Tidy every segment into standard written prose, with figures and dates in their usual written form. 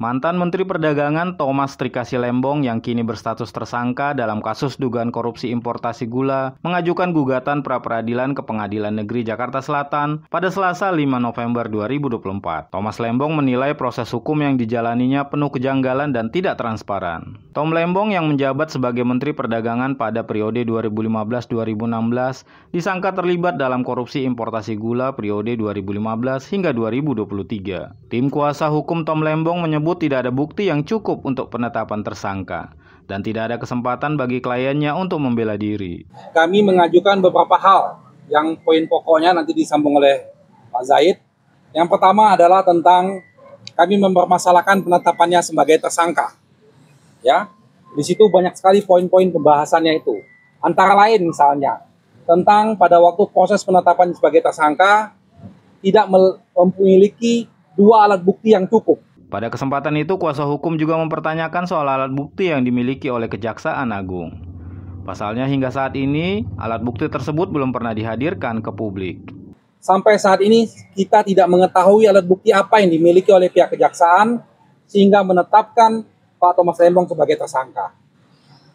Mantan Menteri Perdagangan Thomas Trikasih Lembong yang kini berstatus tersangka dalam kasus dugaan korupsi importasi gula mengajukan gugatan pra-peradilan ke Pengadilan Negeri Jakarta Selatan pada Selasa 5 November 2024. Thomas Lembong menilai proses hukum yang dijalaninya penuh kejanggalan dan tidak transparan. Tom Lembong yang menjabat sebagai Menteri Perdagangan pada periode 2015-2016 disangka terlibat dalam korupsi importasi gula periode 2015 hingga 2023. Tim kuasa hukum Tom Lembong menyebut tidak ada bukti yang cukup untuk penetapan tersangka dan tidak ada kesempatan bagi kliennya untuk membela diri. Kami mengajukan beberapa hal yang poin pokoknya nanti disambung oleh Pak Zaid. Yang pertama adalah tentang kami mempermasalahkan penetapannya sebagai tersangka. Ya, di situ banyak sekali poin-poin pembahasannya itu. Antara lain misalnya tentang pada waktu proses penetapan sebagai tersangka tidak memiliki dua alat bukti yang cukup. Pada kesempatan itu, kuasa hukum juga mempertanyakan soal alat bukti yang dimiliki oleh Kejaksaan Agung. Pasalnya hingga saat ini, alat bukti tersebut belum pernah dihadirkan ke publik. Sampai saat ini kita tidak mengetahui alat bukti apa yang dimiliki oleh pihak Kejaksaan sehingga menetapkan Pak Thomas Lembong sebagai tersangka.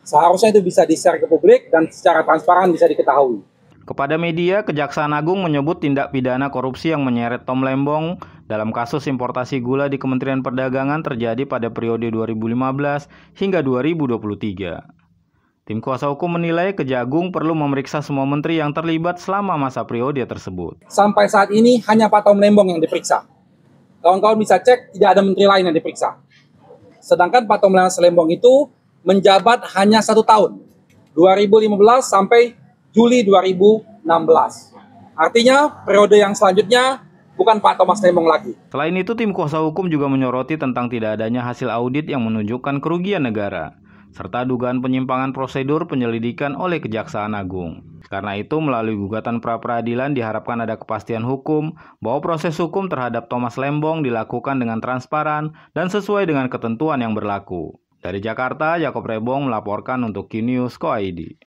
Seharusnya itu bisa di-share ke publik dan secara transparan bisa diketahui. Kepada media, Kejaksaan Agung menyebut tindak pidana korupsi yang menyeret Tom Lembong dalam kasus importasi gula di Kementerian Perdagangan terjadi pada periode 2015 hingga 2023. Tim kuasa hukum menilai Kejagung perlu memeriksa semua menteri yang terlibat selama masa periode tersebut. Sampai saat ini hanya Pak Tom Lembong yang diperiksa. Kawan-kawan bisa cek, tidak ada menteri lain yang diperiksa. Sedangkan Pak Tom Lembong itu menjabat hanya 1 tahun, 2015 sampai Juli 2016. Artinya periode yang selanjutnya bukan Pak Thomas Lembong lagi. Selain itu, tim kuasa hukum juga menyoroti tentang tidak adanya hasil audit yang menunjukkan kerugian negara, serta dugaan penyimpangan prosedur penyelidikan oleh Kejaksaan Agung. Karena itu, melalui gugatan pra-peradilan diharapkan ada kepastian hukum bahwa proses hukum terhadap Thomas Lembong dilakukan dengan transparan dan sesuai dengan ketentuan yang berlaku. Dari Jakarta, Yakob Rebong melaporkan untuk QNews.co.id.